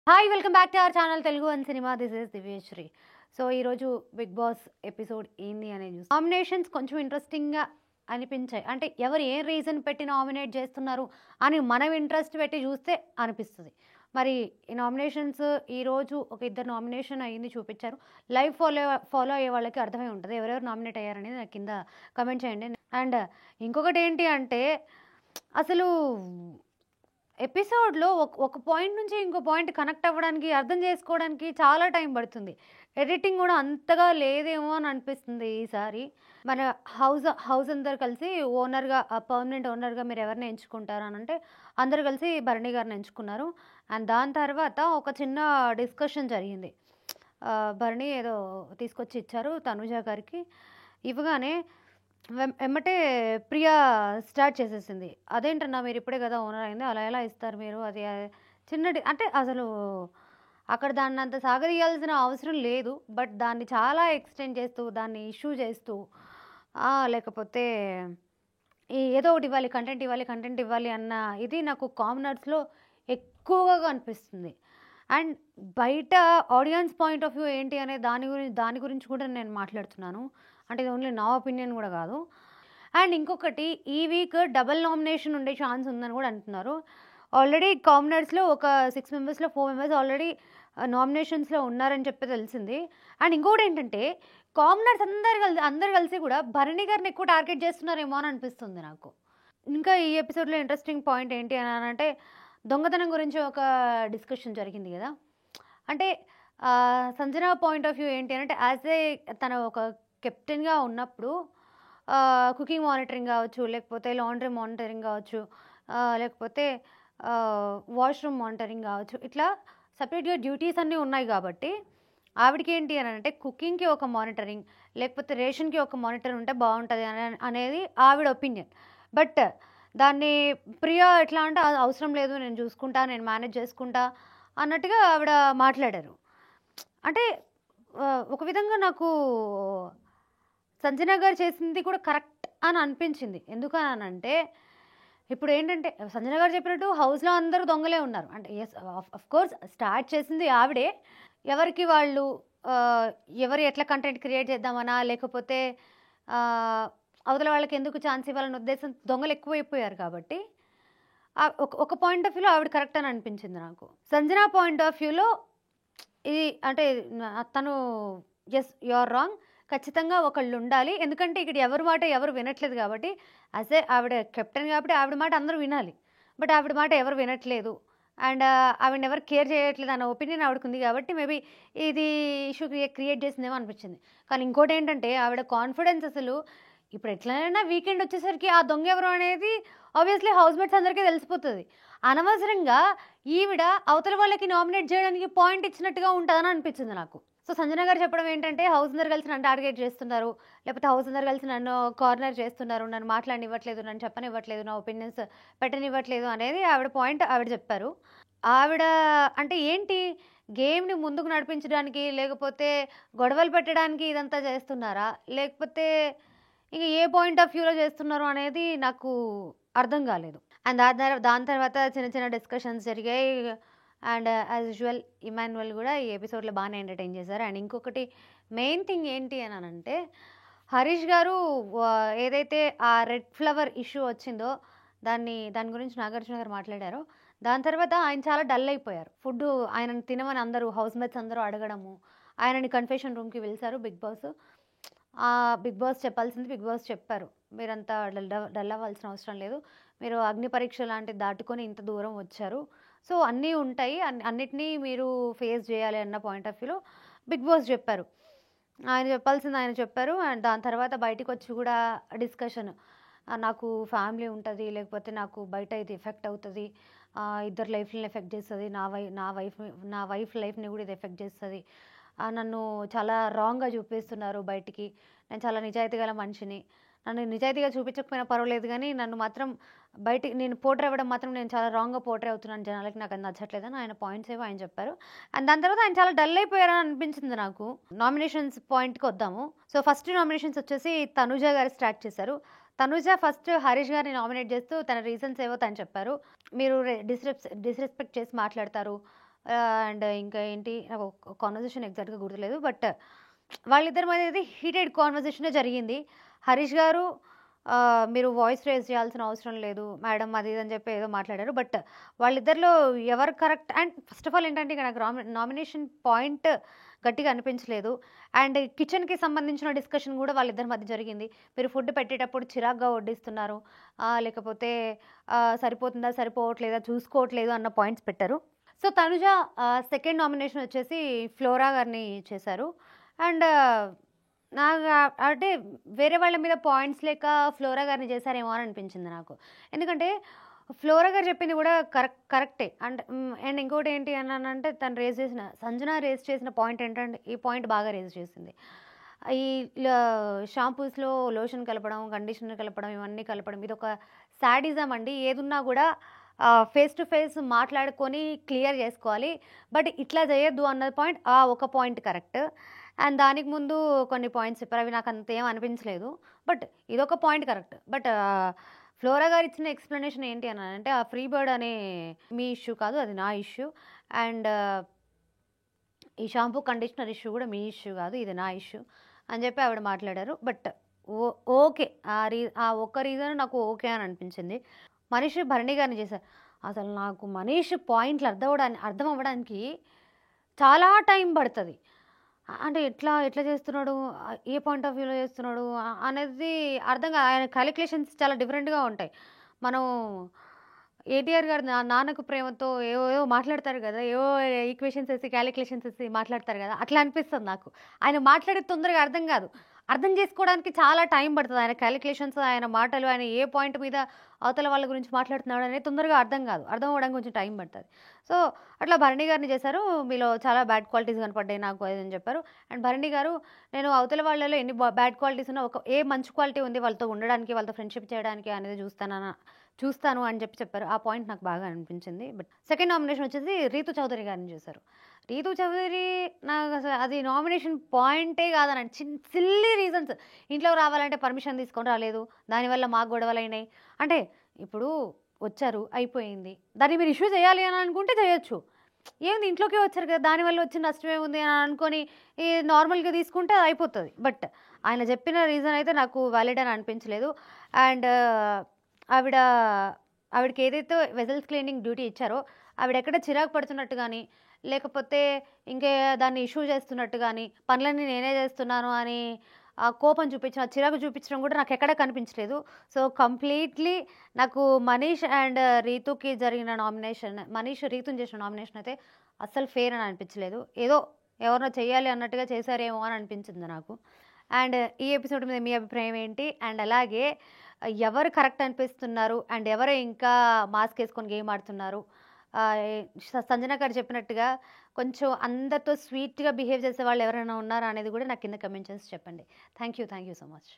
Hi welcome back to our channel Telugu one cinema. This is Divyasri. So ఈరోజు Bigg Boss episode ఏంది అనేది చూసి nominations కొంచెం ఇంట్రెస్టింగ్గా అనిపించాయి. అంటే ఎవరు ఏ రీజన్ పెట్టి నామినేట్ చేస్తున్నారు అని మనం ఇంట్రెస్ట్ పెట్టి చూస్తే అనిపిస్తుంది. మరి ఈ నామినేషన్స్ ఈరోజు ఒక ఇద్దరు నామినేషన్ అయ్యింది చూపించారు. లైవ్ ఫాలో అయ్యే వాళ్ళకి అర్థమై ఉంటుంది ఎవరెవరు నామినేట్ అయ్యారనేది నాకు కింద కమెంట్ చేయండి. అండ్ ఇంకొకటి ఏంటి అంటే అసలు ఎపిసోడ్‌లో ఒక పాయింట్ నుంచి ఇంకో పాయింట్ కనెక్ట్ అవ్వడానికి, అర్థం చేసుకోవడానికి చాలా టైం పడుతుంది. ఎడిటింగ్ గూడా అంతగా లేదేమో అని అనిపిస్తుంది ఈసారి. మన హౌస్ అందరూ కలిసి పర్మనెంట్ ఓనర్‌గా మీరెవరిని ఎంచుకుంటారు అనంటే, అందరూ కలిసి భరణి గారిని ఎంచుకున్నారు. అండ్ దాని తర్వాత ఒక చిన్న డిస్కషన్ జరిగింది. భరణి ఏదో తీసుకొచ్చి ఇచ్చారు తనుజ గారికి. ఇవ్వగానే ఎమ్మటే ప్రియా స్టార్ట్ చేసేసింది. "అదేంటన్నా మీరిప్పుడే కదా ఓనర్ అయింది. అలా ఎలా ఇస్తారు మీరు?" అది అంటే అసలు అక్కడ దాన్నంత సాగదీయాల్సిన అవసరం లేదు. బట్ దాన్ని చాలా ఎక్స్‌టెండ్ చేస్తూ, దాన్ని ఇష్యూ చేస్తూ లేకపోతే ఏదో ఒకటి ఇవ్వాలి, కంటెంట్ ఇవ్వాలి అన్న ఇది నాకు కామనర్స్‌లో ఎక్కువగా కనిపిస్తుంది. అండ్ బయట ఆడియన్స్ పాయింట్ ఆఫ్ వ్యూ ఏంటి అనే దాని గురించి కూడా నేను మాట్లాడుతున్నాను. అంటే ఇది ఓన్లీ నా ఒపీనియన్ కూడా కాదు. అండ్ ఇంకొకటి ఈ వీక్ డబుల్ నామినేషన్ ఉండే ఛాన్స్ ఉందని కూడా అంటున్నారు. ఆల్రెడీ కామనర్స్‌లో ఒక 6 మెంబర్స్‌లో 4 మెంబర్స్ ఆల్రెడీ నామినేషన్స్‌లో ఉన్నారని చెప్పి తెలిసింది. అండ్ ఇంకొకటేంటంటే కామనర్స్ అందరూ కలిసి కూడా భరణి గారిని ఎక్కువ టార్గెట్ చేస్తున్నారేమో అని అనిపిస్తుంది నాకు. ఇంకా ఈ ఎపిసోడ్‌లో ఇంట్రెస్టింగ్ పాయింట్ ఏంటి అనంటే దొంగతనం గురించి ఒక డిస్కషన్ జరిగింది కదా! అంటే సంజన పాయింట్ ఆఫ్ వ్యూ ఏంటి అనంటే తన ఒక కెప్టెన్‌గా ఉన్నప్పుడు కుకింగ్ మానిటరింగ్ కావచ్చు, లేకపోతే లాండ్రీ మానిటరింగ్ కావచ్చు, లేకపోతే వాష్‌రూమ్ మానిటరింగ్ కావచ్చు. ఇట్లా సెపరేట్‌గా డ్యూటీస్ అన్నీ ఉన్నాయి కాబట్టి ఆవిడకేంటి అనంటే కుకింగ్‌కి ఒక మానిటరింగ్, లేకపోతే రేషన్‌కి ఒక మానిటర్ ఉంటే బావుంటది అనేది ఆవిడ ఒపీనియన్. బట్ దాన్ని ప్రియా ఎట్లా అంటే అవసరం లేదు, నేను చూసుకుంటా, నేను మేనేజ్ చేసుకుంటా అన్నట్టుగా ఆవిడ మాట్లాడారు. అంటే ఒక విధంగా నాకు సంజన గారు చేసింది కూడా కరెక్ట్ అని అనిపించింది. ఎందుకనంటే ఇప్పుడేంటంటే సంజన గారు చెప్పినట్టు హౌస్‌లో అందరూ దొంగలే ఉన్నారు. అంటే ఆఫ్‌కోర్స్ స్టార్ట్ చేసింది ఆవిడే. ఎవరికి వాళ్ళు ఆహ్, ఎవరు ఎట్లా కంటెంట్ క్రియేట్ చేద్దామనా, లేకపోతే అవతల వాళ్ళకి ఎందుకు ఛాన్స్ ఇవ్వాలన్న ఉద్దేశం దొంగలు ఎక్కువైపోయారు కాబట్టి ఒక పాయింట్ ఆఫ్ వ్యూలో ఆవిడ కరెక్ట్ అని అనిపించింది నాకు. సంజన పాయింట్ ఆఫ్ వ్యూలో ఇది అంటే తను యెస్ యూ ఆర్ రాంగ్. ఖచ్చితంగా ఒకళ్ళుండాలి. ఎందుకంటే ఇక్కడ ఎవరి మాట ఎవరు వినట్లేదు కాబట్టి ఆవిడ కెప్టెన్ కాబట్టి ఆవిడ మాట అందరూ వినాలి. బట్ ఆవిడ మాట ఎవరు వినట్లేదు. అండ్ ఆవిడని ఎవరు కేర్ చేయట్లేదు అన్న ఒపీనియన్ ఆవిడకుంది కాబట్టి మేబీ ఇది ఇష్యూ క్రియేట్ చేసిందేమో అనిపించింది. కానీ ఇంకోటేంటంటే ఆవిడ కాన్ఫిడెన్స్ అసలు ఇప్పుడు ఎట్లైనా వీకెండ్ వచ్చేసరికి ఆ దొంగ ఎవరు అనేది ఆబ్వియస్లీ హౌస్‌మేట్స్ అందరికీ తెలిసిపోతది. అనవసరంగా ఈవిడ అవతల వాళ్ళకి నామినేట్ చేయడానికి పాయింట్ ఇచ్చినట్టుగా ఉంటదని అనిపించింది నాకు. సో, సంజన గారు చెప్పడం ఏంటంటే హౌస్ అందరూ కలిసి నన్ను టార్గెట్ చేస్తున్నారు. లేకపోతే హౌస్ అందరూ కలిసి నన్ను కార్నర్ చేస్తున్నారు. నన్ను మాట్లాడనివ్వట్లేదు. నన్ను చెప్పనివ్వట్లేదు. నా ఒపీనియన్స్ పెట్టనివ్వట్లేదు అనేది ఆవిడ పాయింట్ ఆవిడ చెప్పారు. ఆవిడ అంటే ఏంటి గేమ్‌ని ముందుకు నడిపించడానికి, లేకపోతే గొడవలు పెట్టడానికి ఇదంతా చేస్తున్నారా? లేకపోతే ఇక ఏ పాయింట్ ఆఫ్ వ్యూలో చేస్తున్నారు అనేది నాకు అర్థం కాలేదు. అండ్ దాని తర్వాత చిన్న చిన్న డిస్కషన్స్ జరిగాయి. అండ్ యాజ్ యూజువల్ ఇమాన్యుయల్ కూడా ఈ ఎపిసోడ్‌లో బాగానే ఎంటర్‌టైన్ చేశారు. అండ్ ఇంకొకటి మెయిన్ థింగ్ ఏంటి అనంటే హరీష్ గారు ఏదైతే ఆ రెడ్ ఫ్లవర్ ఇష్యూ వచ్చిందో దాని గురించి నాగార్జున గారు మాట్లాడారో, దాని తర్వాత ఆయన చాలా డల్ అయిపోయారు. ఫుడ్డు ఆయనని తినమని అందరూ హౌస్‌మేట్స్ అందరూ అడగడము, ఆయనని కన్ఫెషన్ రూమ్‌కి పిలిచారు బిగ్ బాస్. బిగ్ బాస్ చెప్పాల్సింది బిగ్ బాస్ చెప్పారు. మీరంతా డల్ అవ్వాల్సిన అవసరం లేదు. మీరు అగ్ని పరీక్ష లాంటిది దాటుకొని ఇంత దూరం వచ్చారు. సో, అన్నీ ఉంటాయి. అన్నిటిని మీరు ఫేస్ చేయాలి అన్న పాయింట్ ఆఫ్ వ్యూలో బిగ్ బాస్ చెప్పారు. ఆయన చెప్పాల్సింది ఆయన చెప్పారు. అండ్ దాని తర్వాత బయటికొచ్చి కూడా డిస్కషన్. నాకు ఫ్యామిలీ ఉంటది. లేకపోతే నాకు బయట ఇది ఎఫెక్ట్ అవుతది. ఇద్దరి లైఫ్‌లని ఎఫెక్ట్ చేస్తది. నా వైఫ్ లైఫ్‌ని కూడా ఇది ఎఫెక్ట్ చేస్తది. నన్ను చాలా రాంగ్‌గా చూపిస్తున్నారు బయటికి. నేను చాలా నిజాయితీ గల మనిషిని. నన్ను నిజాయితీగా చూపించకపోయినా పర్వాలేదు గానీ, నన్ను మాత్రం నేను పోర్ట్రే అవ్వడం మాత్రం నేను చాలా రాంగ్‌గా పోర్ట్రే అవుతున్నాను జనాలకి. నాకది నచ్చట్లేదని ఆయన పాయింట్స్ ఏవో ఆయన చెప్పారు. అండ్ దాని తర్వాత ఆయన చాలా డల్ అయిపోయారని అనిపించింది నాకు. నామినేషన్స్ పాయింట్‌కొద్దాము. సో, ఫస్ట్ నామినేషన్స్ వచ్చేసి తనూజ గారు స్టార్ట్ చేశారు. తనూజ ఫస్ట్ హరీష్ గారిని నామినేట్ చేస్తూ తన రీజన్స్ ఏవో తను చెప్పారు. మీరు డిస్రెస్పెక్ట్ చేసి మాట్లాడతారు. అండ్ ఇంకా ఏంటి నాకు కాన్వర్జేషన్ ఎగ్జాక్ట్‌గా గుర్తులేదు. బట్ వాళ్ళిద్దరి మధ్య అయితే హీటెడ్ కాన్వర్జేషనే జరిగింది. హరీష్ గారు మీరు వాయిస్ రైజ్ చేయాల్సిన అవసరం లేదు మేడం అది ఇది అని చెప్పి ఏదో మాట్లాడారు. బట్ వాళ్ళిద్దరిలో ఎవరు correct and first of all ఏంటంటే ఇక నాకు నామినేషన్ పాయింట్ గట్టిగా అనిపించలేదు. అండ్ కిచెన్‌కి సంబంధించిన డిస్కషన్ కూడా వాళ్ళిద్దరి మధ్య జరిగింది. మీరు ఫుడ్ పెట్టేటప్పుడు చిరాకుగా వడ్డిస్తున్నారు. లేకపోతే సరిపోతుందా, సరిపోవట్లేదా, చూసుకోవట్లేదు అన్న పాయింట్స్ పెట్టారు. సో, తనుజ సెకండ్ నామినేషన్ వచ్చేసి ఫ్లోరా గారిని చేశారు. అండ్ నాకు అంటే వేరే వాళ్ళ మీద పాయింట్స్ లేక ఫ్లోరా గారిని చేశారేమో అని అనిపించింది నాకు. ఎందుకంటే ఫ్లోరా గారు చెప్పింది కూడా కరెక్టే. అండ్ ఇంకోటి ఏంటి అనంటే తను సంజన రేజ్ చేసిన పాయింట్ ఏంటంటే ఈ పాయింట్ బాగా రేజ్ చేసింది. ఈ షాంపూస్‌లో లోషన్ కలపడం, కండిషనర్ కలపడం, ఇవన్నీ కలపడం ఇదొక శాడిజం అండి. ఏదున్నా కూడా ఫేస్ టు ఫేస్ మాట్లాడుకొని క్లియర్ చేసుకోవాలి. బట్ ఇట్లా చేయొద్దు అన్న పాయింట్ ఒక పాయింట్ కరెక్ట్. అండ్ దానికి ముందు కొన్ని పాయింట్స్ చెప్పారు. అవి నాకు అంతేం అనిపించలేదు. బట్ ఇదొక పాయింట్ కరెక్ట్. బట్ ఫ్లోరా గారు ఇచ్చిన ఎక్స్‌ప్లనేషన్ ఏంటి అనంటే ఆ ఫ్రీ బర్డ్ అనే మీ ఇష్యూ కాదు. అది నా ఇష్యూ. అండ్ ఈ షాంపూ, కండిషనర్ ఇష్యూ కూడా మీ ఇష్యూ కాదు. ఇది నా ఇష్యూ అని చెప్పి ఆవిడ మాట్లాడారు. But okay. ఆ ఒక్క రీజన్ నాకు ఓకే అని అనిపించింది. మనీష్ భరణి గారిని చేశారు. అసలు నాకు మనీష్ పాయింట్లు అర్థం అవ్వడానికి చాలా టైం పడతది. అంటే ఎట్లా చేస్తున్నాడు? ఏ పాయింట్ ఆఫ్ వ్యూలో చేస్తున్నాడు? అనేది అర్థం కాదు. ఆయన కాలిక్యులేషన్స్ చాలా డిఫరెంట్‌గా ఉంటాయి. మనం ఏటీఆర్ గారు నాన్నకు ప్రేమతో ఏవేవో మాట్లాడతారు కదా! ఏవో ఈక్వేషన్స్ ఏసి, కాలిక్యులేషన్స్ ఏసి మాట్లాడతారు కదా! అట్లా అనిపిస్తుంది నాకు. ఆయన మాట్లాడేది తొందరగా అర్థం కాదు. అర్థం చేసుకోవడానికి చాలా టైం పడతది. ఆయన కాలిక్యులేషన్స్, ఆయన మాటలు, ఆయన ఏ పాయింట్ మీద అవతల వాళ్ళ గురించి మాట్లాడుతున్నాడు అనేది తొందరగా అర్థం కాదు. అర్థం అవ్వడానికి కొంచెం టైం పడతది. సో, అట్లా భరణి గారిని చేశారు. మీలో చాలా బ్యాడ్ క్వాలిటీస్ కనపడ్డాయి నాకు అది అని చెప్పారు. అండ్ భరణి గారు నేను అవతల వాళ్ళలో ఎన్ని బ్యాడ్ క్వాలిటీస్ ఉన్నా ఏ మంచి క్వాలిటీ ఉంది వాళ్ళతో ఉండడానికి, వాళ్ళతో ఫ్రెండ్‌షిప్ చేయడానికి అనేది చూస్తాను అని చెప్పారు. ఆ పాయింట్ నాకు బాగా అనిపించింది. బట్ సెకండ్ నామినేషన్ వచ్చేసి రీతు చౌదరి గారిని చేశారు. రీతు చౌదరి నాకు అసలు అది నామినేషన్ పాయింటే కాదనండి. Silly reasons. ఇంట్లోకి రావాలంటే పర్మిషన్ తీసుకొని రాలేదు. దానివల్ల మాకు గొడవలైనాయి. అంటే ఇప్పుడు వచ్చారు అయిపోయింది. దాన్ని మీరు ఇష్యూ చేయాలి అని అనుకుంటే చేయొచ్చు. ఏముంది ఇంట్లోకే వచ్చారు కదా! దానివల్ల వచ్చిన నష్టం ఏముంది అని అనుకోని ఈ నార్మల్‌గా తీసుకుంటే అది అయిపోతది. బట్ ఆయన చెప్పిన రీజన్ అయితే నాకు వాలిడ్ అని అనిపించలేదు. అండ్ ఆవిడ ఆవిడకి ఏదైతే వెసల్స్ క్లీనింగ్ డ్యూటీ ఇచ్చారో ఆవిడెక్కడ చిరాకు పడుతున్నట్టు గానీ, లేకపోతే ఇంకే దాన్ని ఇష్యూ చేస్తున్నట్టు గానీ, పనులన్నీ నేనే చేస్తున్నాను అని కోపం చూపించిన, చిరాకు చూపించడం కూడా నాకెక్కడ కనిపించలేదు. సో, కంప్లీట్‌లీ నాకు మనీష్ అండ్ రీతుకి జరిగిన నామినేషన్, మనీష్ రీతుని చేసిన నామినేషన్ అయితే అస్సలు ఫెయిర్ అని అనిపించలేదు. ఏదో ఎవరినో చెయ్యాలి అన్నట్టుగా చేశారేమో అని అనిపించింది నాకు. అండ్ ఈ ఎపిసోడ్ మీద మీ అభిప్రాయం ఏంటి? అండ్ అలాగే ఎవరు కరెక్ట్ అనిపిస్తున్నారు? అండ్ ఎవరు ఇంకా మాస్క్ ఏసుకొని గేమ్ ఆడుతున్నారు? సంజన గారు చెప్పినట్టుగా కొంచెం అందరితో స్వీట్‌గా బిహేవ్ చేసేవాళ్ళు ఎవరైనా ఉన్నారా అనేది కూడా నాకు కింద కమెంట్ చేసి చెప్పండి. Thank you so much.